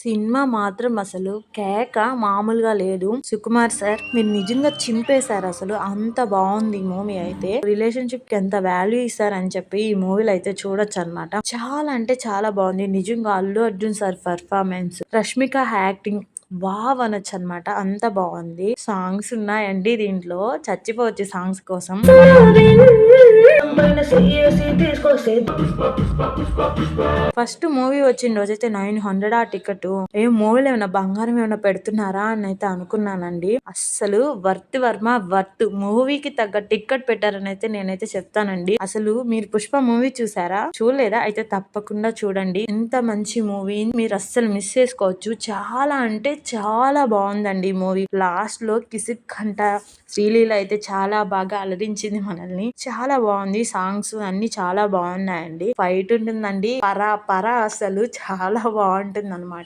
Cinema మాత్రం అసలు కేక మామూలుగా లేదు. సుకుమార్ సార్ మీరు నిజంగా చింపేశారు అసలు. అంత బావుంది ఈ మూవీ అయితే. రిలేషన్‌షిప్ కి ఎంత వాల్యూ ఇస్తారని చెప్పి ఈ మూవీలో అయితే చూడొచ్చనమాట. చాలా అంటే చాలా బావుంది. నిజంగా Allu Arjun sir performance, Rashmika acting wow అనొచ్చనమాట. అంత బావుంది. సాంగ్స్ ఉన్నాయండి దీంట్లో. చచ్చిపోవచ్చు సాంగ్స్ కోసం. ఫస్ట్ మూవీ వచ్చిన రోజైతే 900 ఆ టికెట్. ఏ మూవీలో ఏమైనా బంగారం ఏమైనా పెడుతున్నారా అని అయితే అనుకున్నానండి. అస్సలు వర్త్ వర్మ వర్త్. మూవీకి తగ్గ టికెట్ పెట్టారని అయితే నేనైతే చెప్తానండి. అసలు మీరు పుష్ప మూవీ చూసారా? చూడలేదా? అయితే తప్పకుండా చూడండి. ఇంత మంచి మూవీ మీరు అస్సలు మిస్ చేసుకోవచ్చు. చాలా అంటే చాలా బాగుందండి ఈ మూవీ. లాస్ట్ లో కిసిక్ కంట శ్రీలీల అయితే చాలా బాగా అలరించింది మనల్ని. చాలా బాగుంది. సాంగ్స్ అన్ని చాలా బాగున్నాయండి. ఫైట్ ఉంటుందండి. పరా పరా అసలు చాలా బాగుంటుంది అనమాట.